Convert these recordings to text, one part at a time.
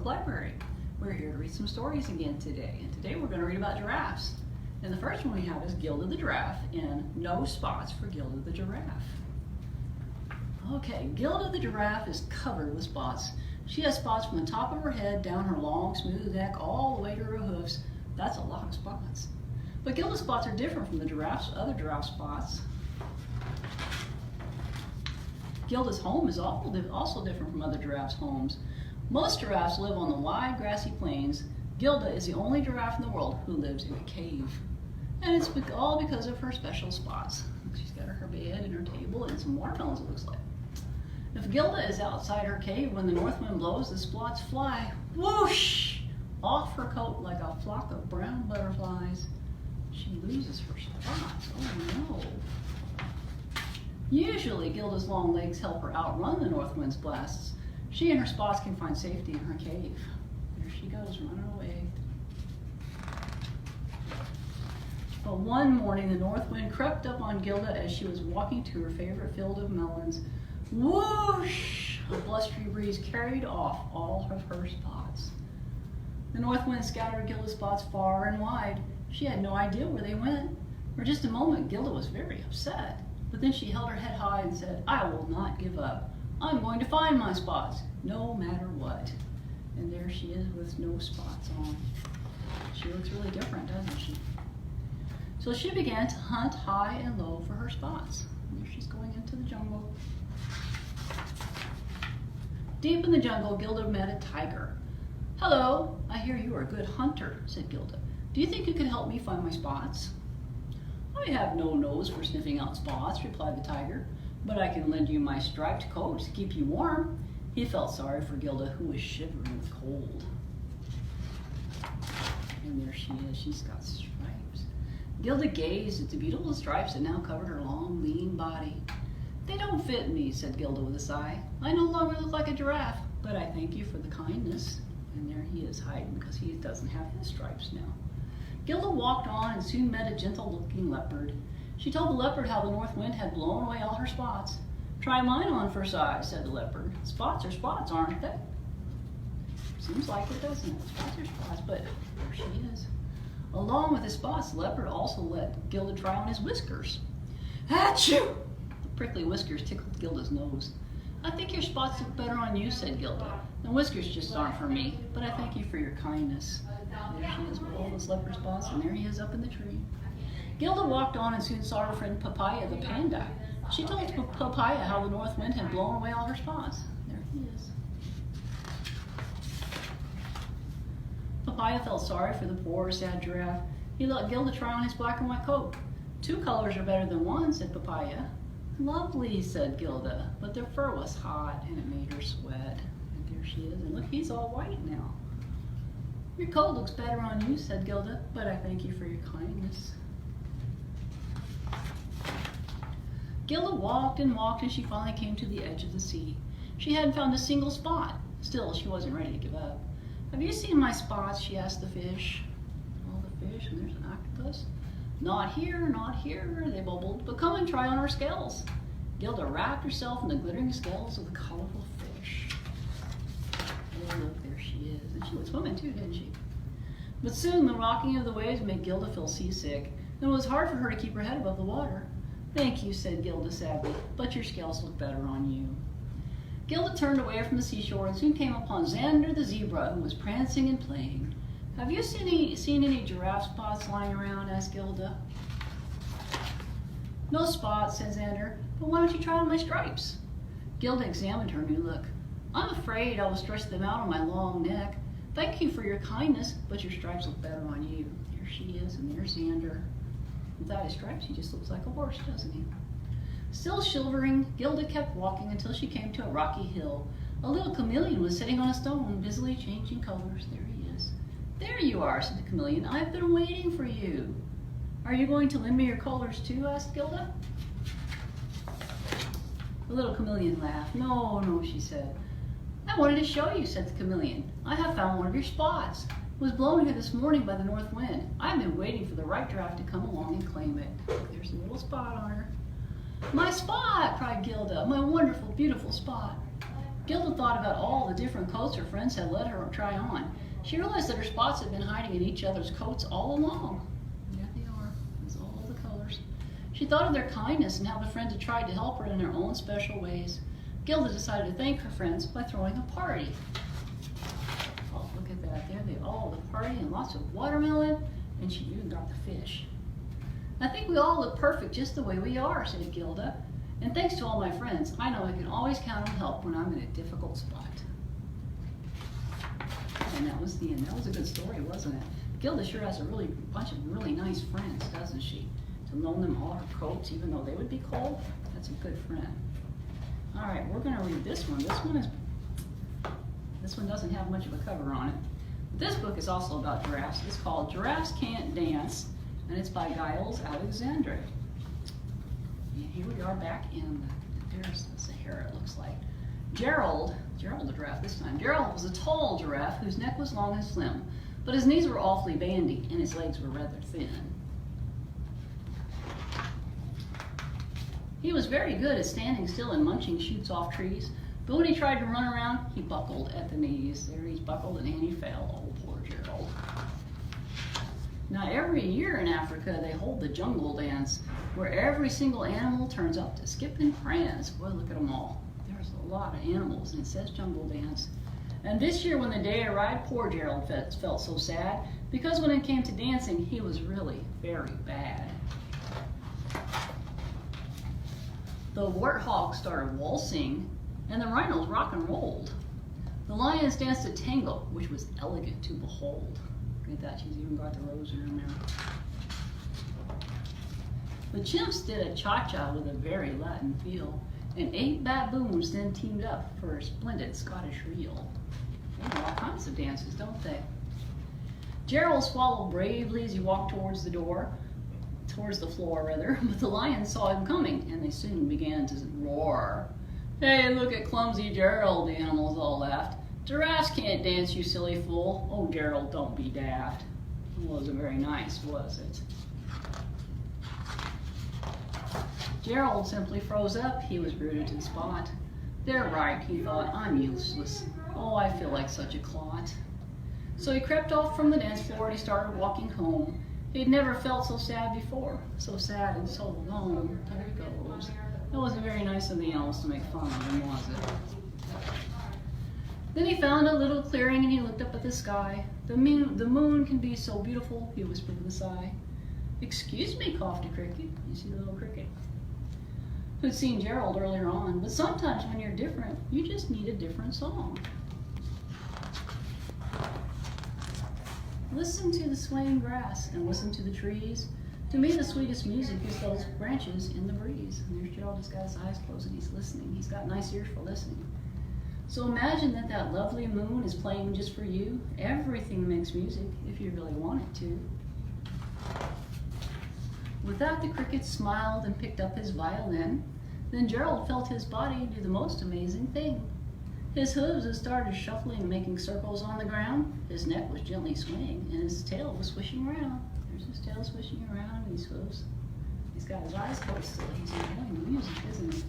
Public Library. We're here to read some stories again today, and today we're going to read about giraffes. And the first one we have is Gilda the Giraffe and No Spots for Gilda the Giraffe. Okay, Gilda the Giraffe is covered with spots. She has spots from the top of her head down her long, smooth neck all the way to her hoofs. That's a lot of spots. But Gilda's spots are different from the other giraffe spots. Gilda's home is also different from other giraffes' homes. Most giraffes live on the wide grassy plains. Gilda is the only giraffe in the world who lives in a cave. And it's all because of her special spots. She's got her bed and her table and some watermelons, it looks like. If Gilda is outside her cave when the north wind blows, the spots fly whoosh off her coat like a flock of brown butterflies. She loses her spots. Oh no. Usually, Gilda's long legs help her outrun the north wind's blasts. She and her spots can find safety in her cave. There she goes, running away. But one morning, the north wind crept up on Gilda as she was walking to her favorite field of melons. Whoosh! A blustery breeze carried off all of her spots. The north wind scattered Gilda's spots far and wide. She had no idea where they went. For just a moment, Gilda was very upset. But then she held her head high and said, "I will not give up. I'm going to find my spots, no matter what." And there she is with no spots on. She looks really different, doesn't she? So she began to hunt high and low for her spots. And there she's going into the jungle. Deep in the jungle, Gilda met a tiger. "Hello, I hear you are a good hunter," said Gilda. "Do you think you could help me find my spots?" "I have no nose for sniffing out spots," replied the tiger, "but I can lend you my striped coat to keep you warm." He felt sorry for Gilda, who was shivering with cold. And there she is, she's got stripes. Gilda gazed at the beautiful stripes that now covered her long, lean body. "They don't fit me," said Gilda with a sigh. "I no longer look like a giraffe, but I thank you for the kindness." And there he is hiding because he doesn't have his stripes now. Gilda walked on and soon met a gentle-looking leopard. She told the leopard how the north wind had blown away all her spots. "Try mine on for size," said the leopard. "Spots are spots, aren't they?" Seems like it, doesn't it? Spots are spots, but there she is. Along with his spots, the leopard also let Gilda try on his whiskers. Achoo! The prickly whiskers tickled Gilda's nose. "I think your spots look better on you," said Gilda. "The whiskers just aren't for me, but I thank you for your kindness." There she is with all those leopard spots, and there he is up in the tree. Gilda walked on and soon saw her friend Papaya the panda. She told Papaya how the north wind had blown away all her spots. There he is. Papaya felt sorry for the poor, sad giraffe. He let Gilda try on his black and white coat. "Two colors are better than one," said Papaya. "Lovely," said Gilda, but their fur was hot and it made her sweat. And there she is, and look, he's all white now. "Your coat looks better on you," said Gilda, "but I thank you for your kindness." Gilda walked and walked and she finally came to the edge of the sea. She hadn't found a single spot. Still, she wasn't ready to give up. "Have you seen my spots?" she asked the fish. Oh, the fish, and there's an octopus. Not here," they bubbled, "but come and try on our scales." Gilda wrapped herself in the glittering scales of the colorful fish. Oh, look, there she is. And she was swimming too, didn't she? But soon the rocking of the waves made Gilda feel seasick, and it was hard for her to keep her head above the water. "Thank you," said Gilda sadly, "but your scales look better on you." Gilda turned away from the seashore and soon came upon Xander the zebra, who was prancing and playing. "Have you seen any giraffe spots lying around?" asked Gilda. "No spots," said Xander, "but why don't you try on my stripes?" Gilda examined her new look. "I'm afraid I will stretch them out on my long neck. Thank you for your kindness, but your stripes look better on you." There she is, and there's Xander. Without his stripes, he just looks like a horse, doesn't he? Still shivering, Gilda kept walking until she came to a rocky hill. A little chameleon was sitting on a stone, busily changing colors. There he is. "There you are," said the chameleon. "I've been waiting for you." "Are you going to lend me your colors too?" asked Gilda. The little chameleon laughed. No, she said. "I wanted to show you," said the chameleon. "I have found one of your spots. It was blown here this morning by the north wind. I've been waiting for the right giraffe to come along and claim it." There's a little spot on her. "My spot!" cried Gilda. "My wonderful, beautiful spot." Gilda thought about all the different coats her friends had let her try on. She realized that her spots had been hiding in each other's coats all along. There they are, there's all the colors. She thought of their kindness and how the friends had tried to help her in their own special ways. Gilda decided to thank her friends by throwing a party. Oh, look at that, there they all, the party and lots of watermelon, and she even got the fish. I think we all look perfect just the way we are, said Gilda. And thanks to all my friends, I know I can always count on help when I'm in a difficult spot. And that was the end. That was a good story, wasn't it? Gilda sure has a bunch of really nice friends, doesn't she? To loan them all her coats, even though they would be cold. That's a good friend. All right, we're going to read this one. This one doesn't have much of a cover on it. This book is also about giraffes. It's called Giraffes Can't Dance, and it's by Giles Andreae. And here we are back in, there's the Sahara, it looks like. Gerald the giraffe this time. Gerald was a tall giraffe whose neck was long and slim, but his knees were awfully bandy and his legs were rather thin. He was very good at standing still and munching shoots off trees, but when he tried to run around, he buckled at the knees. There he's buckled and he fell. Oh, poor Gerald. Now every year in Africa they hold the jungle dance, where every single animal turns up to skip and prance. Boy, look at them all. There's a lot of animals and it says jungle dance. And this year when the day arrived, poor Gerald felt so sad, because when it came to dancing, he was really very bad. The warthogs started waltzing, and the rhinos rock and rolled. The lions danced a tango, which was elegant to behold. Look at that, she's even got the rose in her mouth. The chimps did a cha-cha with a very Latin feel, and 8 baboons then teamed up for a splendid Scottish reel. They know all kinds of dances, don't they? Gerald swallowed bravely as he walked towards the floor, but the lions saw him coming, and they soon began to roar. Hey, look at clumsy Gerald, the animals all laughed. Giraffes can't dance, you silly fool. Oh, Gerald, don't be daft. It wasn't very nice, was it? Gerald simply froze up. He was rooted to the spot. They're right, he thought. I'm useless. Oh, I feel like such a clot. So he crept off from the dance floor and he started walking home. He'd never felt so sad before. So sad and so alone. There he goes. It wasn't very nice of the animals to make fun of him, was it? Then he found a little clearing and he looked up at the sky. The moon can be so beautiful, he whispered with a sigh. Excuse me, coughed a cricket. You see the little cricket? Who'd seen Gerald earlier on. But sometimes when you're different, you just need a different song. Listen to the swaying grass and listen to the trees. To me, the sweetest music is those branches in the breeze. And there's Gerald, just got his eyes closed and he's listening. He's got nice ears for listening. So imagine that lovely moon is playing just for you. Everything makes music if you really want it to. With that, the cricket smiled and picked up his violin. Then Gerald felt his body do the most amazing thing. His hooves had started shuffling, making circles on the ground. His neck was gently swaying, and his tail was swishing around. There's his tail swishing around, and his hooves. He's got his eyes closed still. He's enjoying the music, isn't he?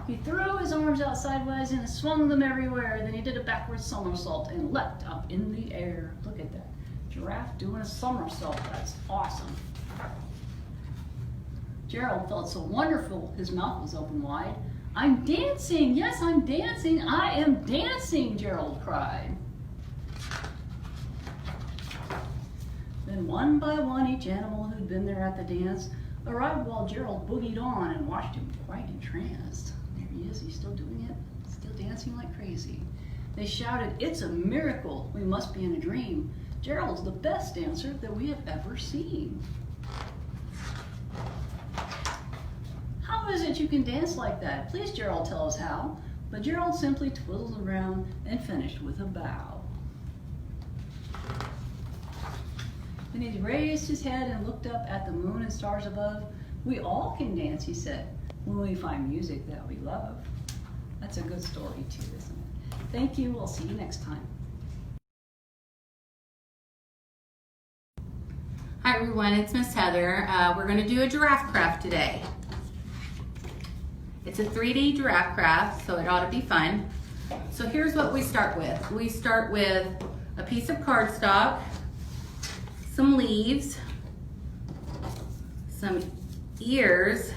He threw his arms out sideways and swung them everywhere. Then he did a backward somersault and leapt up in the air. Look at that. Giraffe doing a somersault. That's awesome. Gerald felt so wonderful. His mouth was open wide. I'm dancing. Yes, I'm dancing. I am dancing, Gerald cried. Then one by one, each animal who'd been there at the dance arrived while Gerald boogied on and watched him quite entranced. There he is. He's still doing it. Still dancing like crazy. They shouted, "It's a miracle. We must be in a dream. Gerald's the best dancer that we have ever seen." How is it you can dance like that? Please, Gerald, tell us how. But Gerald simply twiddled around and finished with a bow. Then he raised his head and looked up at the moon and stars above. We all can dance, he said, when we find music that we love. That's a good story too, isn't it? Thank you. We'll see you next time. Hi everyone, it's Miss Heather. We're going to do a giraffe craft today. It's a 3D giraffe craft, so it ought to be fun. So here's what we start with. We start with a piece of cardstock, some leaves, some ears.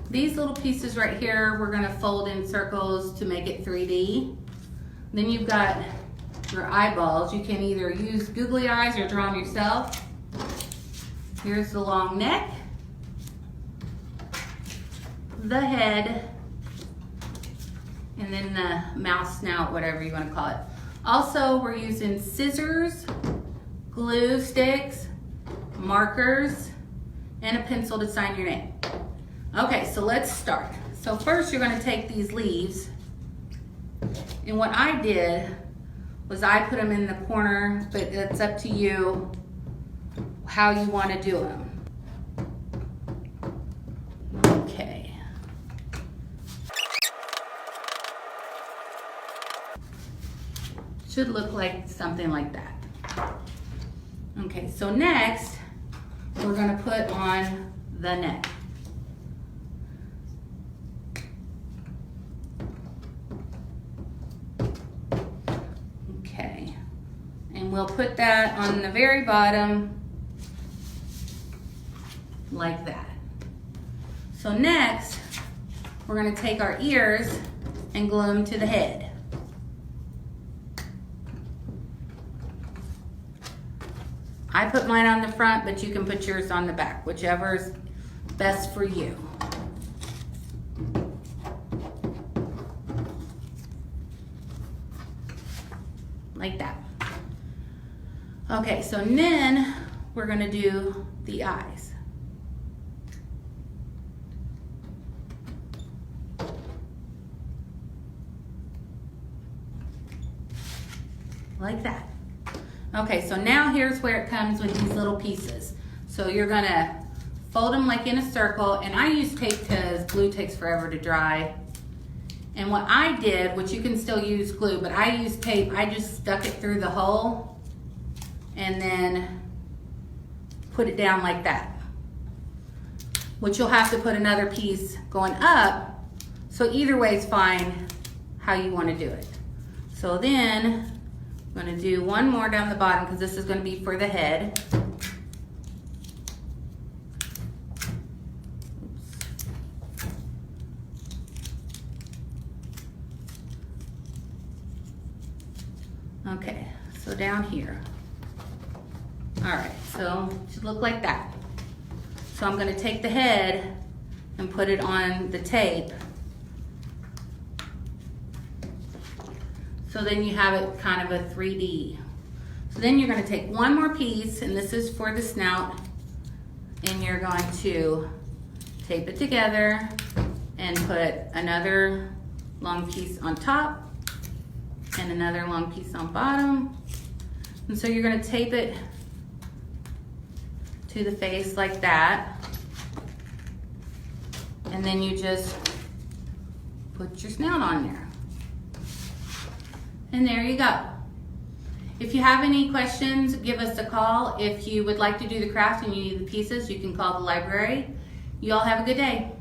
These little pieces right here, we're gonna fold in circles to make it 3D. Then you've got your eyeballs. You can either use googly eyes or draw them yourself. Here's the long neck, the head, and then the mouth, snout, whatever you want to call it. Also, we're using scissors, glue sticks, markers, and a pencil to sign your name. Okay, so let's start. So first you're going to take these leaves, and what I did was I put them in the corner, but it's up to you how you want to do them. Okay. Should look like something like that. Okay, so next we're going to put on the neck. Okay, and we'll put that on the very bottom like that. So next we're going to take our ears and glue them to the head. I put mine on the front, but you can put yours on the back, whichever's best for you. Like that. Okay, so then we're gonna do the eyes. Like that. Okay, so now here's where it comes with these little pieces. So you're gonna fold them like in a circle, and I use tape because glue takes forever to dry. And what I did, which you can still use glue, but I used tape, I just stuck it through the hole and then put it down like that. Which you'll have to put another piece going up, so either way is fine how you want to do it. So then I'm going to do one more down the bottom because this is going to be for the head. Okay, so down here. All right, so it should look like that. So I'm going to take the head and put it on the tape. So then you have it kind of a 3D. So then you're going to take one more piece, and this is for the snout, and you're going to tape it together and put another long piece on top and another long piece on bottom. And so you're going to tape it to the face like that, and then you just put your snout on there. And there you go. If you have any questions, give us a call. If you would like to do the craft and you need the pieces, you can call the library. You all have a good day.